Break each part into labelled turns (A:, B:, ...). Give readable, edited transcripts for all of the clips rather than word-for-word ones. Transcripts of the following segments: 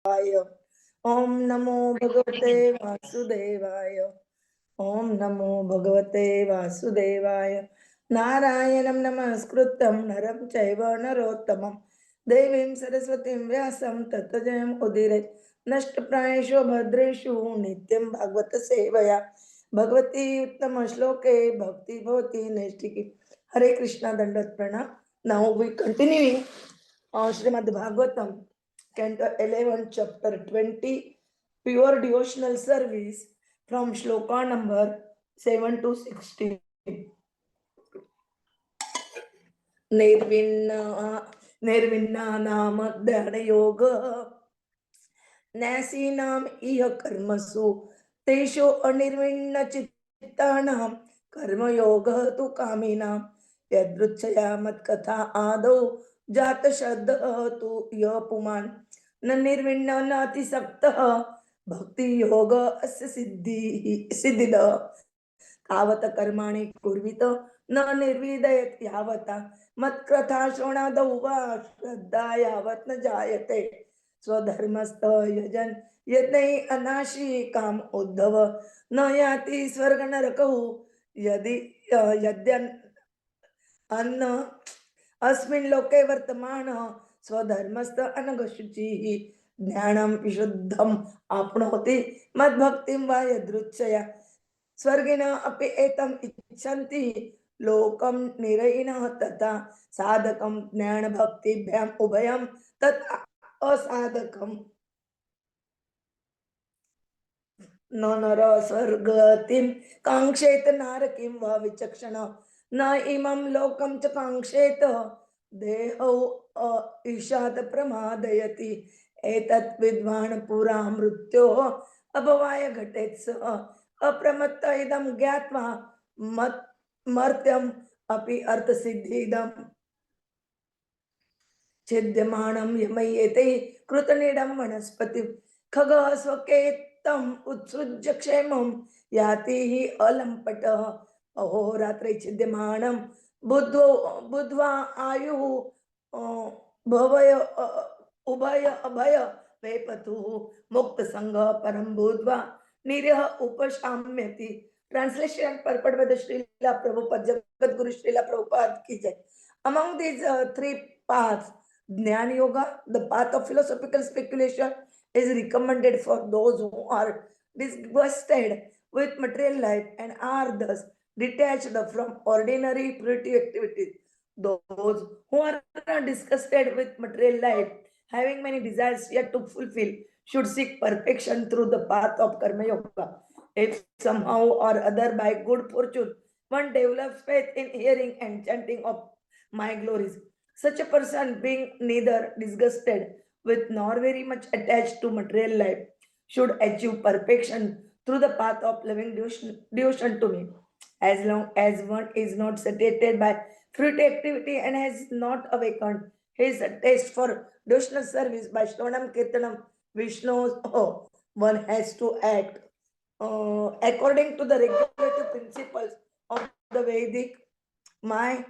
A: ओम नमो भगवते वासुदेवाय। ओम नमो भगवते वासुदेवाय। नारायणं नमस्कृत्यं नरं चैव नरोत्तमं देवीं सरस्वतीं व्यासं ततो जयम् उदीरये। नष्टप्रायेषु भद्रेषु नित्यं भागवत सेवया भगवती उत्तम श्लोके भक्ति भवति नैष्ठिकी। हरे कृष्णा, दंडवत प्रणाम. Now we continuing Srimad Bhagwatam, Canto 11, Chapter 20, Pure Devotional Service, from Shloka number 7 to 16. निर्विन्ना नाम ध्यान योग न्यासीनाम इह कर्मसु तेषु अनिर्विण्ण चित्तानां कर्मयोगः तु कामिनां यदृच्छया मत्कथा आदौ जात श्रद्ध तु यः पुमान् न निर्विण्ण न अतिसक्तः भक्ति योग अस्य सिद्धिदः तावत कर्माणि कुर्वित न निर्विदयत् यावता मत्कथा श्रवणादौ वा श्रद्धा यावत् न जायते स्वधर्मस्थ यजन यज्ञै अनाशी काम उद्धव न याति स्वर्ग नरकौ यदि यद्यन् अन्न अस्मिन् लोके वर्तमान स्वधर्मस्थ अनघशुचिः ज्ञानं विशुद्धम् आप्नोति मद्भक्तिं वा यदृच्छया स्वर्गिन अपि एतम् इच्छन्ति लोकं निरयिनः तथा साधकं ज्ञान भक्तिभ्याम् उभयं तत् असाधकम् न नर स्वर्गतिं कांक्षेत नारकिं वा विचक्षण न इमं लोकं च कांक्षेत देहौ ईशात प्रमादयति एतत् विद्वान् पुरा मृत्योः अभवाय घटेत् सः अप्रमत्त इदं ज्ञात्वा मर्त्यम् अपि अर्थसिद्धिदम् छिद्यमानं यमयेते कृतनिडं वनस्पति खगः स्वकेतम् उत्सृज्य क्षेमं याति हि अलम्पटः अहोरात्रे छिद्यमानं बुद्ध्वा आयुः भवय उभय अभय वेपतुः मुक्त संग परम बुद्ध्वा निरह उपशाम्यति. Translation and purport by the Srila Prabhupada, Jagat Guru Srila Prabhupada ki jai. Among these three paths, Jnana Yoga, the path of philosophical speculation, is recommended for those who are disgusted with material life and are thus detached from ordinary productive activities. Those who are disgusted with material life, having many desires yet to fulfill, should seek perfection through the path of Karma Yoga. If somehow or other by good fortune one develops faith in hearing and chanting of my glories, such a person, being neither disgusted with nor very much attached to material life, should achieve perfection through the path of loving devotion to me. As long as one is not satiated by fruit activity and has not awakened his taste for devotional service by Shravanam Kirtanam Vishnu's, one has to act according to the regulative principles of the Vedic. My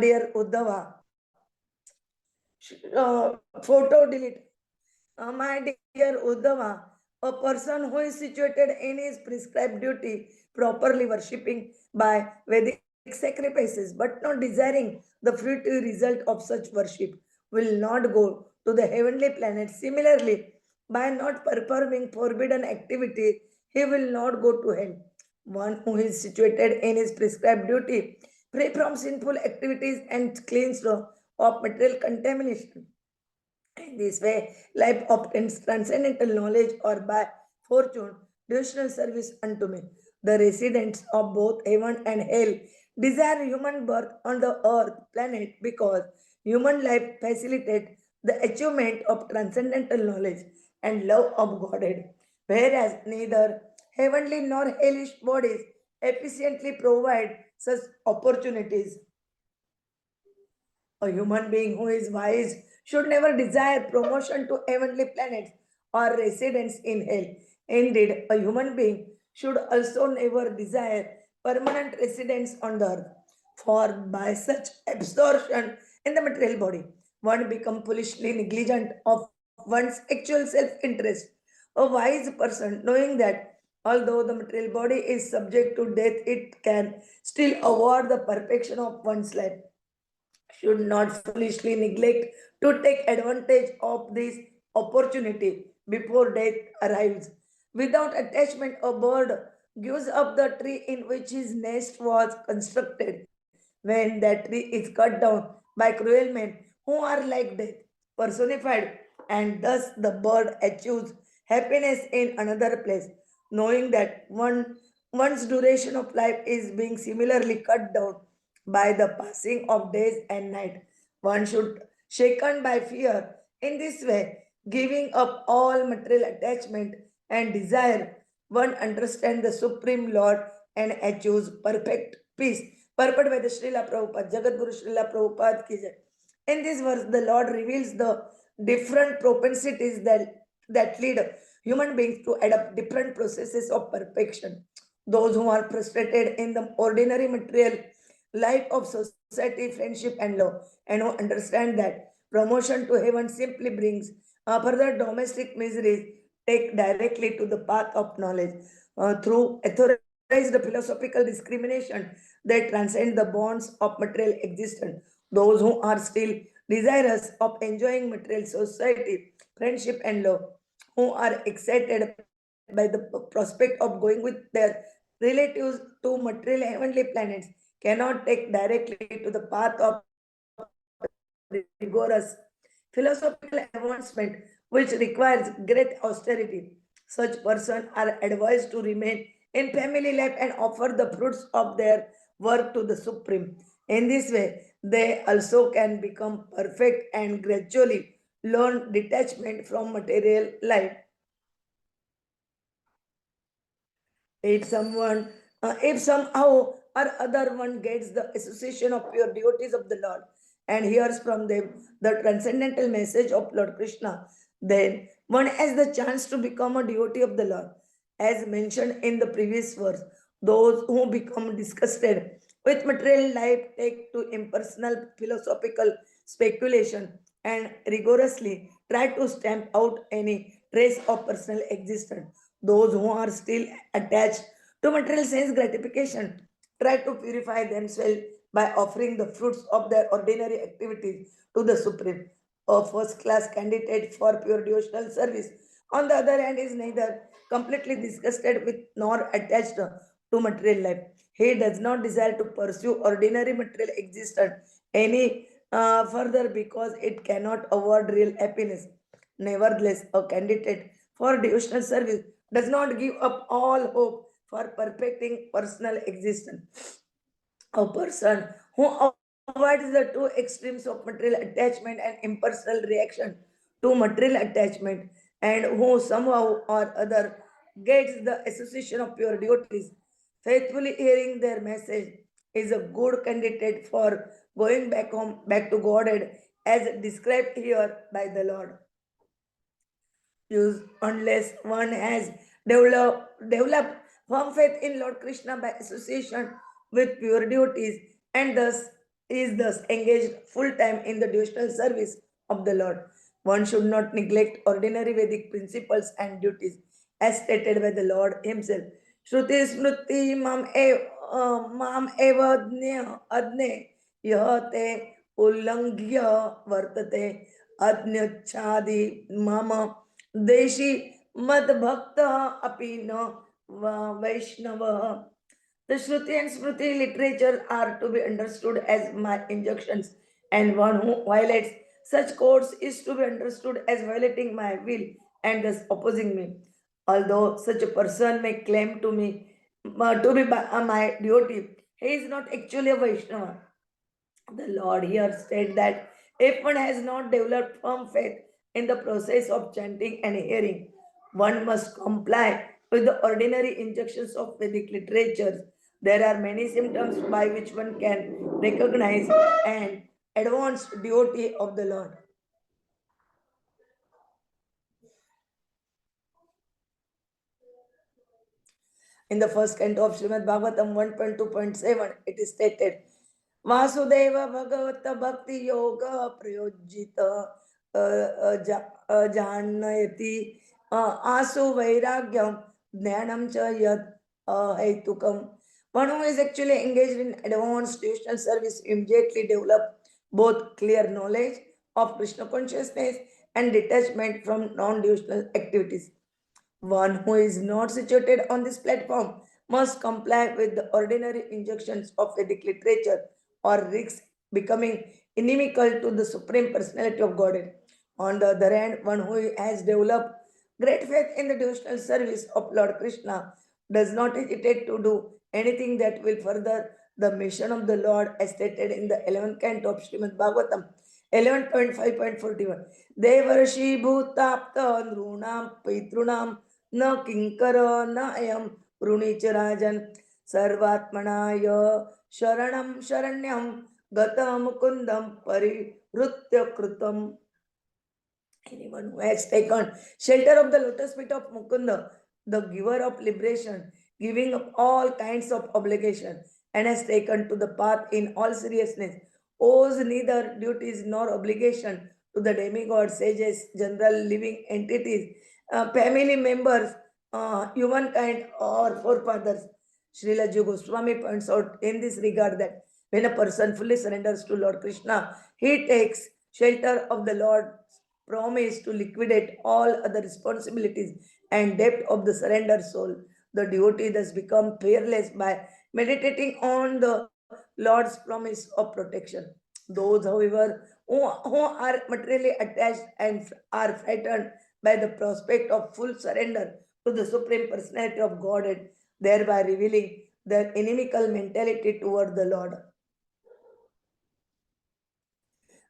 A: dear Uddhava, photo delete. My dear Uddhava, a person who is situated in his prescribed duty, properly worshipping by Vedic sacrifices, but not desiring the fruitful result of such worship, will not go to the heavenly planet. Similarly, by not performing forbidden activity, he will not go to hell. One who is situated in his prescribed duty, free from sinful activities and cleansed of material contamination. In this way, life obtains transcendental knowledge or by fortune, devotional service unto me. The residents of both heaven and hell desire human birth on the earth planet because human life facilitates the achievement of transcendental knowledge and love of Godhead, whereas neither heavenly nor hellish bodies efficiently provide such opportunities. A human being who is wise should never desire promotion to heavenly planets or residence in hell. Indeed, a human being should also never desire permanent residence on the earth. For by such absorption in the material body, one becomes foolishly negligent of one's actual self-interest. A wise person, knowing that although the material body is subject to death, it can still award the perfection of one's life, should not foolishly neglect to take advantage of this opportunity before death arrives. Without attachment, a bird gives up the tree in which his nest was constructed when that tree is cut down by cruel men who are like death personified, and thus the bird achieves happiness in another place, knowing that one's duration of life is being similarly cut down by the passing of days and night. One should shaken by fear in this way, giving up all material attachment and desire. One understands the Supreme Lord and achieves perfect peace. Purport by the Srila Prabhupada, Jagat Guru Srila Prabhupada ki jai. In this verse, the Lord reveals the different propensities that lead human beings to adopt different processes of perfection. Those who are frustrated in the ordinary material life of society, friendship, and love, and who understand that promotion to heaven simply brings further domestic miseries, take directly to the path of knowledge through authorized philosophical discrimination that transcend the bonds of material existence. Those who are still desirous of enjoying material society, friendship, and love, who are excited by the prospect of going with their relatives to material heavenly planets, cannot take directly to the path of rigorous philosophical advancement, which requires great austerity. Such persons are advised to remain in family life and offer the fruits of their work to the Supreme. In this way, they also can become perfect and gradually learn detachment from material life. If somehow or other one gets the association of pure devotees of the Lord and hears from them the transcendental message of Lord Krishna, then one has the chance to become a devotee of the Lord. As mentioned in the previous verse, those who become disgusted with material life take to impersonal philosophical speculation and rigorously try to stamp out any trace of personal existence. Those who are still attached to material sense gratification try to purify themselves by offering the fruits of their ordinary activities to the Supreme. A first class candidate for pure devotional service, on the other hand, is neither completely disgusted with nor attached to material life. He does not desire to pursue ordinary material existence any further because it cannot award real happiness. Nevertheless, a candidate for devotional service does not give up all hope for perfecting personal existence. A person who avoids the two extremes of material attachment and impersonal reaction to material attachment, and who somehow or other gets the association of pure devotees, faithfully hearing their message, is a good candidate for going back home, back to Godhead, as described here by the Lord. Use unless one has developed firm faith in Lord Krishna by association with pure devotees, and thus engaged full time in the devotional service of the Lord. One should not neglect ordinary Vedic principles and duties as stated by the Lord Himself. Shruti smruti mam eva adne yah te ullangya vartate adnyachadi mama देशी मद भक्त अपि न Vaishnava. The Shruti and Smriti literature are to be understood as my injunctions, and one who violates such codes is to be understood as violating my will and thus opposing me. Although such a person may claim to be my devotee, he is not actually a Vaishnava. The Lord here said that if one has not developed firm faith in the process of chanting and hearing, one must comply with the ordinary injunctions of Vedic literature. There are many symptoms by which one can recognize an advanced devotee of the Lord. In the first canto of Srimad Bhagwatam 1.2.7, it is stated, Vasudeva Bhagavata Bhakti Yoga Prayojita janayati asu vairagyam jnanam cha yad haitukam. One who is actually engaged in advanced devotional service immediately develop both clear knowledge of Krishna consciousness and detachment from non-devotional activities. One who is not situated on this platform must comply with the ordinary injunctions of Vedic literature or risks becoming inimical to the Supreme Personality of Godhead. On the other hand, one who has developed great faith in the devotional service of Lord Krishna does not hesitate to do anything that will further the mission of the Lord as stated in the 11th canto of Srimad Bhagwatam 11.5.41. Devarshi bhutapta nrunam pitrunam न किंकर न अयम ऋणीच राजन सर्वात्मनाय शरणम शरण्यम गत मुकुंदम परिवृत्य कृतम. Anyone who has taken shelter of the lotus feet of Mukunda, the giver of liberation, giving up all kinds of obligation, and has taken to the path in all seriousness, owes neither duties nor obligation to the demigod, sages, general living entities, family members, humankind, or forefathers. Srila Jiva Goswami points out in this regard that when a person fully surrenders to Lord Krishna, he takes shelter of the Lord's promise to liquidate all other responsibilities and debt of the surrendered soul. The devotee thus become fearless by meditating on the Lord's promise of protection. Those, however, who are materially attached and are frightened by the prospect of full surrender to the Supreme Personality of Godhead, thereby revealing their inimical mentality toward the Lord.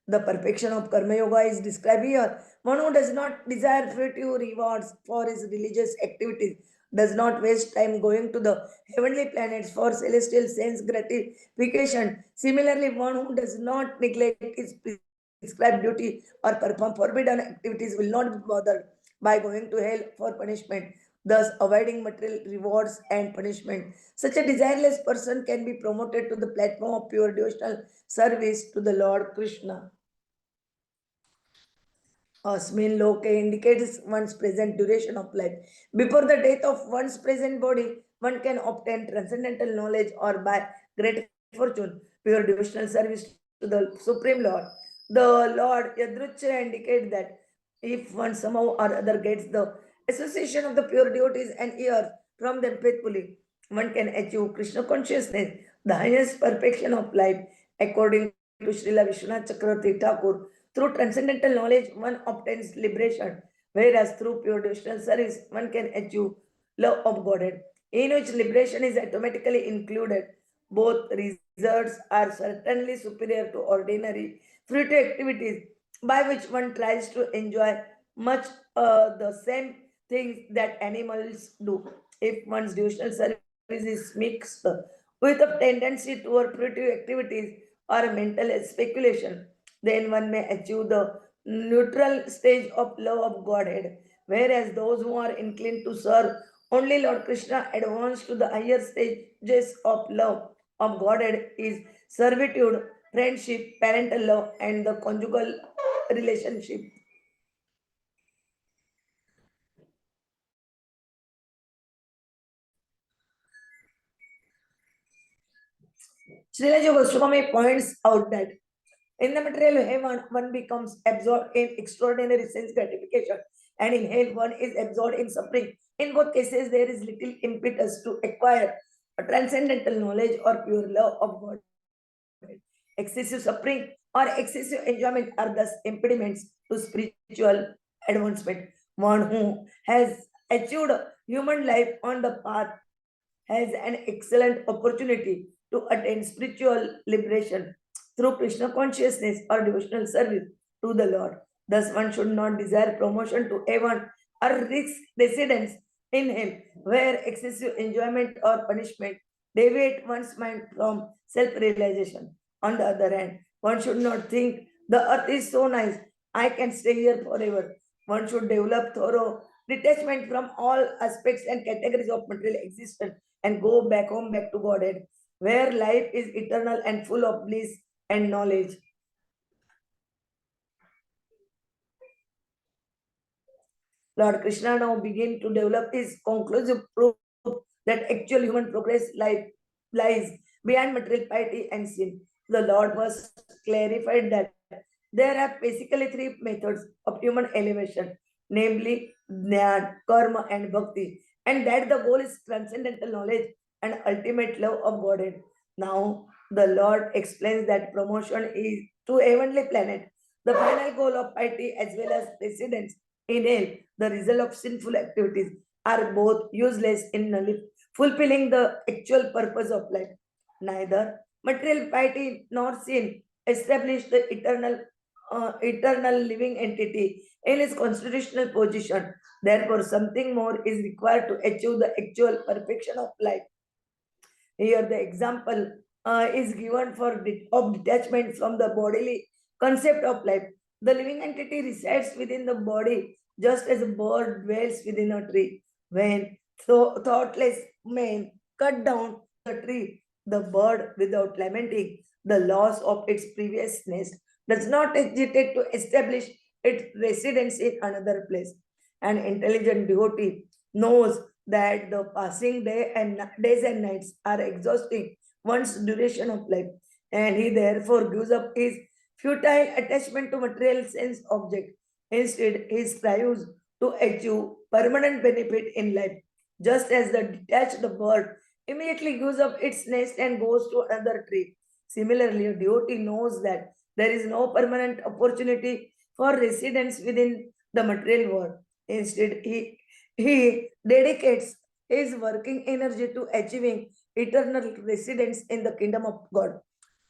A: The perfection of Karma Yoga is described here. One who does not desire fruitive rewards for his religious activities, does not waste time going to the heavenly planets for celestial sense gratification. Similarly, one who does not neglect his prescribed duty or perform forbidden activities will not be bothered by going to hell for punishment, thus avoiding material rewards and punishment. Such a desireless person can be promoted to the platform of pure devotional service to the Lord Krishna. Asmin Loke indicates one's present duration of life. Before the death of one's present body, one can obtain transcendental knowledge or by great fortune, pure devotional service to the Supreme Lord. The Lord Yadrucha indicates that if one somehow or other gets the association of the pure devotees and hears from them faithfully, one can achieve Krishna consciousness, the highest perfection of life, according to Srila Vishwanath Chakravarti Thakur. Through transcendental knowledge, one obtains liberation, whereas through pure devotional service, one can achieve love of Godhead, in which liberation is automatically included. Both results are certainly superior to ordinary fruitive activities by which one tries to enjoy much the same things that animals do. If one's devotional service is mixed with a tendency toward fruitive activities or mental speculation, then one may achieve the neutral stage of love of Godhead. Whereas those who are inclined to serve only Lord Krishna advance to the higher stages of love of Godhead is servitude, friendship, parental love, and the conjugal relationship. Srilaji Goswami points out that in the material heaven, one becomes absorbed in extraordinary sense gratification, and in hell, one is absorbed in suffering. In both cases, there is little impetus to acquire a transcendental knowledge or pure love of God. Excessive suffering or excessive enjoyment are thus impediments to spiritual advancement. One who has achieved human life on the path has an excellent opportunity to attain spiritual liberation through Krishna consciousness or devotional service to the Lord. Thus, one should not desire promotion to heaven or risk residence in hell, where excessive enjoyment or punishment deviate one's mind from self-realization. On the other hand, one should not think the earth is so nice, I can stay here forever. One should develop thorough detachment from all aspects and categories of material existence and go back home, back to Godhead, where life is eternal and full of bliss and knowledge. Lord Krishna now began to develop his conclusive proof that actual human progress lies beyond material piety and sin. The Lord was clarified that there are basically three methods of human elevation, namely Jnana, Karma, and Bhakti, and that the goal is transcendental knowledge and ultimate love of Godhead. Now, the Lord explains that promotion is to heavenly planet, the final goal of piety as well as residence in hell, the result of sinful activities, are both useless in fulfilling the actual purpose of life. Neither material piety nor sin establish the eternal living entity in its constitutional position. Therefore, something more is required to achieve the actual perfection of life. Here, the example is given of detachment from the bodily concept of life. The living entity resides within the body, just as a bird dwells within a tree. When thoughtless men cut down the tree, the bird, without lamenting the loss of its previous nest, does not hesitate to establish its residence in another place. An intelligent devotee knows that the passing days and nights are exhausting one's duration of life, and he therefore gives up his futile attachment to material sense object. Instead, he strives to achieve permanent benefit in life, just as the detached bird immediately gives up its nest and goes to another tree. Similarly, a devotee knows that there is no permanent opportunity for residence within the material world. Instead, he dedicates his working energy to achieving eternal residence in the kingdom of God,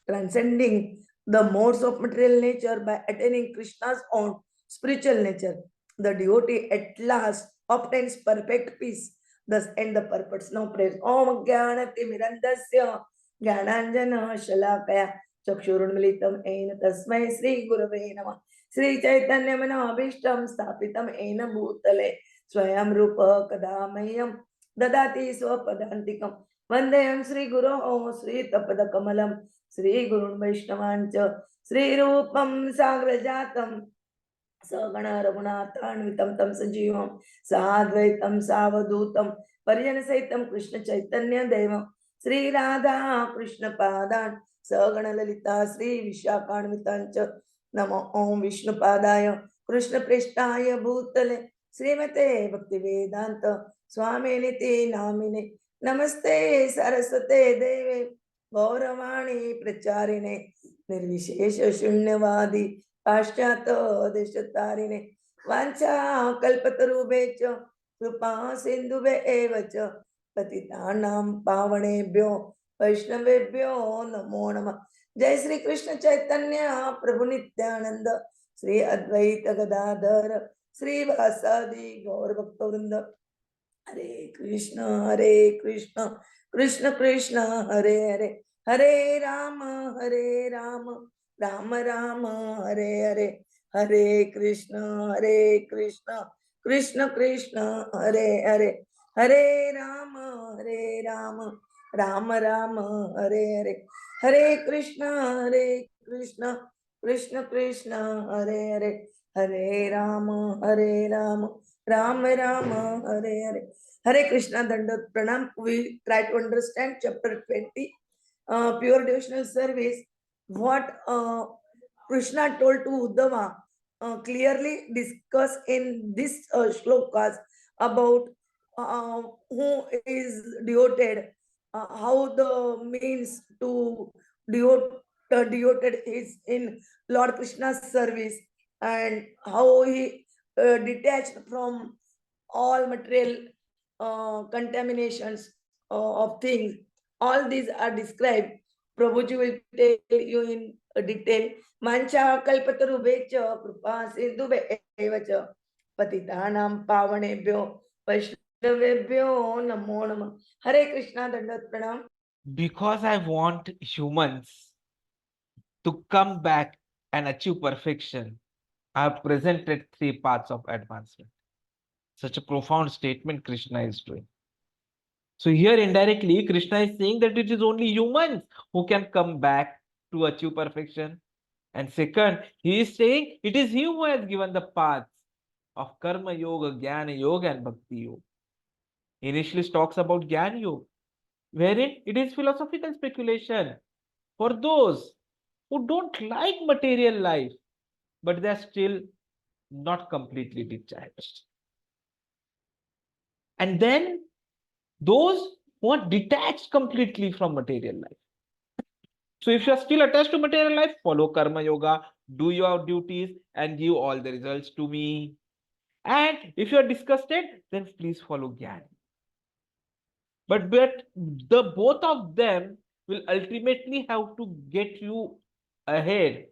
A: transcending the modes of material nature by attaining Krishna's own spiritual nature. The devotee at last obtains perfect peace. Thus end the purpose. Now praise. Om Jnanati Mirandasya Jnananjana Shalakaya Chakshurunmilitam Ena Tasmai Sri Gurave Nama Sri Chaitanya Manabhishtam Stapitam Ena Bhutale Swayam Rupa Kadamyam Dadati Swapadantikam Vandayam Sri Guru Sri Tapada Kamalam Sri Gurun Vaishnavancha Sri Rupam Sagrajatam सगण रघुनाथान्वितं तं सजीवं साद्वैतं सावधूतं परिजनसहितं कृष्ण चैतन्य देवं श्री राधा कृष्ण पादान् सगण ललिता श्री विशाखान्वितांच नमो ओम विष्णुपादाय कृष्ण पृष्ठाय भूतले श्रीमते भक्तिवेदांत स्वामिनिति नामिने नमस्ते सरस्वते देवे गौरवाणी प्रचारिणे निर्विशेष शून्यवादी पाश्चात देशतारिणे वाञ्छा कल्पतरुभ्यश्च कृपा सिन्धुभ्य एव च पतितानां पावनेभ्यो वैष्णवेभ्यो नमो नमः। जय श्री कृष्ण चैतन्य प्रभु नित्यानंद श्री अद्वैत गदाधर श्री वासादि गौर भक्तवृंद। हरे Krishna Krishna Krishna Hare Hare Hare Ram Ram Ram Hare Hare Hare Krishna Krishna Krishna Hare Hare Hare Ram Ram Ram Hare Hare Hare Krishna Krishna Krishna Hare Hare Hare Ram Ram Ram Hare Hare Hare Krishna Dandavat Pranam. We try to understand chapter 20, pure devotional service. What Krishna told to Uddhava clearly discuss in this shlokas about who is devoted, how the means to devoted is in Lord Krishna's service, and how he detached from all material contaminations of things. All these are described. Prabhuji will tell you in detail. Mancha kalpatarubhecha kripa sindhubevacha patitanam pavanebhyo vaishnavebhyo namo namah. Hare Krishna, Dandavat Pranam.
B: Because I want humans to come back and achieve perfection, I have presented three paths of advancement. Such a profound statement Krishna is doing. So here indirectly, Krishna is saying that it is only humans who can come back to achieve perfection. And second, he is saying it is he who has given the path of Karma Yoga, Jnana Yoga, and Bhakti Yoga. Initially talks about Jnana Yoga, wherein it is philosophical speculation for those who don't like material life, but they're still not completely detached. And then those who are detached completely from material life. So if you are still attached to material life, follow Karma Yoga, do your duties, and give all the results to me. And if you are disgusted, then please follow Jnana. But the both of them will ultimately have to get you ahead,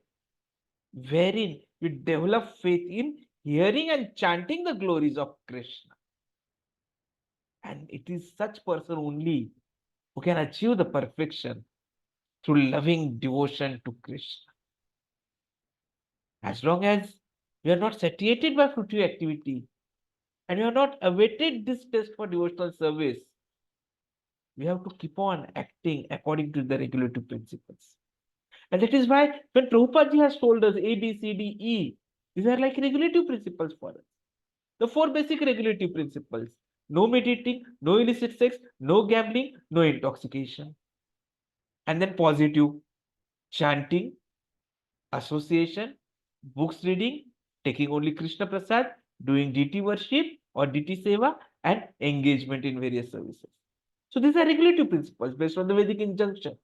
B: wherein you develop faith in hearing and chanting the glories of Krishna. And it is such person only who can achieve the perfection through loving devotion to Krishna. As long as we are not satiated by fruitive activity and we have not awaited this test for devotional service, we have to keep on acting according to the regulative principles. And that is why when Prabhupada has told us A, B, C, D, E, these are like regulative principles for us. The four basic regulative principles: no meditating, no illicit sex, no gambling, no intoxication. And then positive: chanting, association, books reading, taking only Krishna Prasad, doing deity worship or deity seva, and engagement in various services. So these are regulative principles based on the Vedic injunction.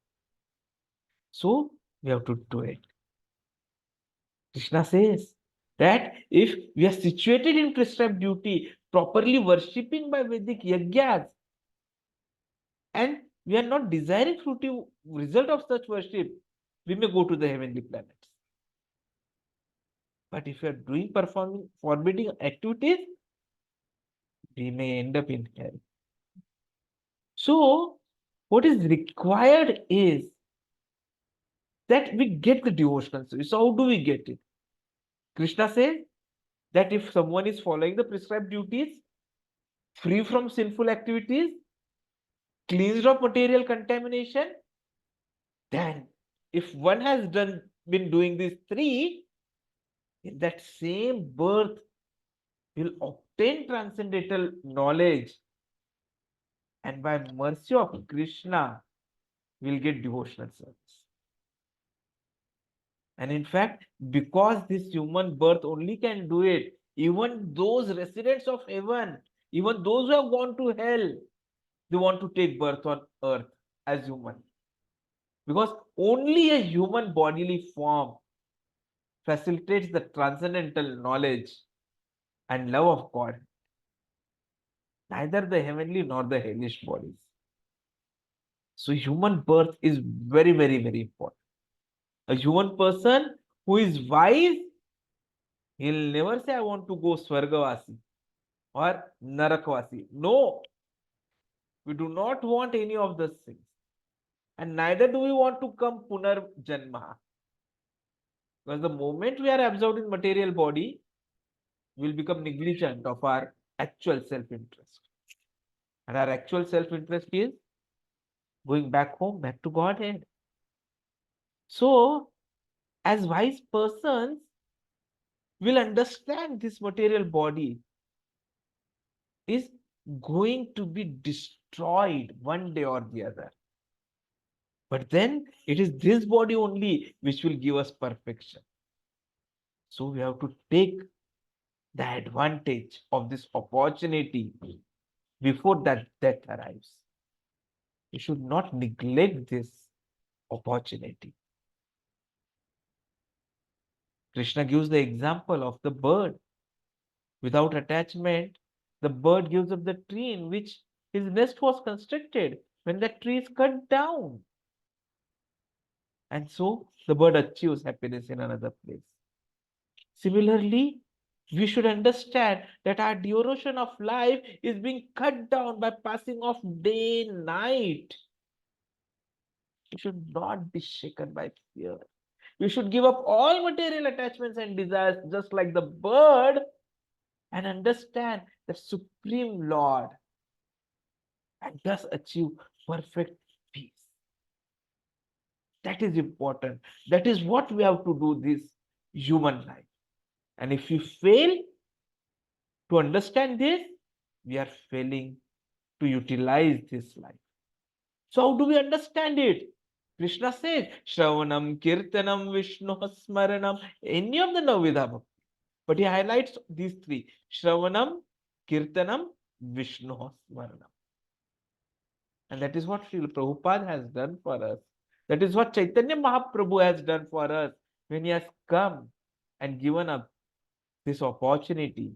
B: So we have to do it. Krishna says that if we are situated in prescribed duty, properly worshipping by Vedic yajnas, and we are not desiring fruitive result of such worship, we may go to the heavenly planets. But if you are doing performing forbidding activities, we may end up in hell. So, what is required is that we get the devotional service. So, how do we get it? Krishna says that if someone is following the prescribed duties, free from sinful activities, cleansed of material contamination, then if one has been doing these three, in that same birth will obtain transcendental knowledge, and by mercy of Krishna will get devotional service. And in fact, because this human birth only can do it, even those residents of heaven, even those who have gone to hell, they want to take birth on earth as human. Because only a human bodily form facilitates the transcendental knowledge and love of God. Neither the heavenly nor the hellish bodies. So human birth is very, very, very important. A human person who is wise, he'll never say, I want to go Swargavasi or Narakvasi. No, we do not want any of those things. And neither do we want to come Punar Janma. Because the moment we are absorbed in material body, we will become negligent of our actual self-interest. And our actual self-interest is going back home, back to Godhead. So, as wise persons, will understand this material body is going to be destroyed one day or the other. But then it is this body only which will give us perfection. So we have to take the advantage of this opportunity before that death arrives. We should not neglect this opportunity. Krishna gives the example of the bird. Without attachment, the bird gives up the tree in which his nest was constructed when that tree is cut down. And so the bird achieves happiness in another place. Similarly, we should understand that our duration of life is being cut down by passing of day, night. We should not be shaken by fear. We should give up all material attachments and desires, just like the bird, and understand the Supreme Lord and thus achieve perfect peace. That is important. That is what we have to do this human life. And if you fail, To understand this, we are failing to utilize this life. So how do we understand it? Krishna says, Shravanam, Kirtanam, Vishnu, Smaranam, any of the Navvidha Bhakti. But he highlights these three: Shravanam, Kirtanam, Vishnu, Smaranam. And that is what Srila Prabhupada has done for us. That is what Chaitanya Mahaprabhu has done for us when he has come and given us this opportunity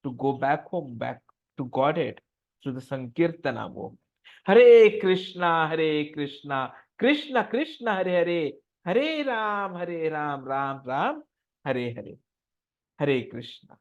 B: to go back home, back to Godhead through the Sankirtana movement. Hare Krishna, Krishna Krishna, Hare Hare, Hare Ram, Ram Ram, Hare Hare. Hare Krishna.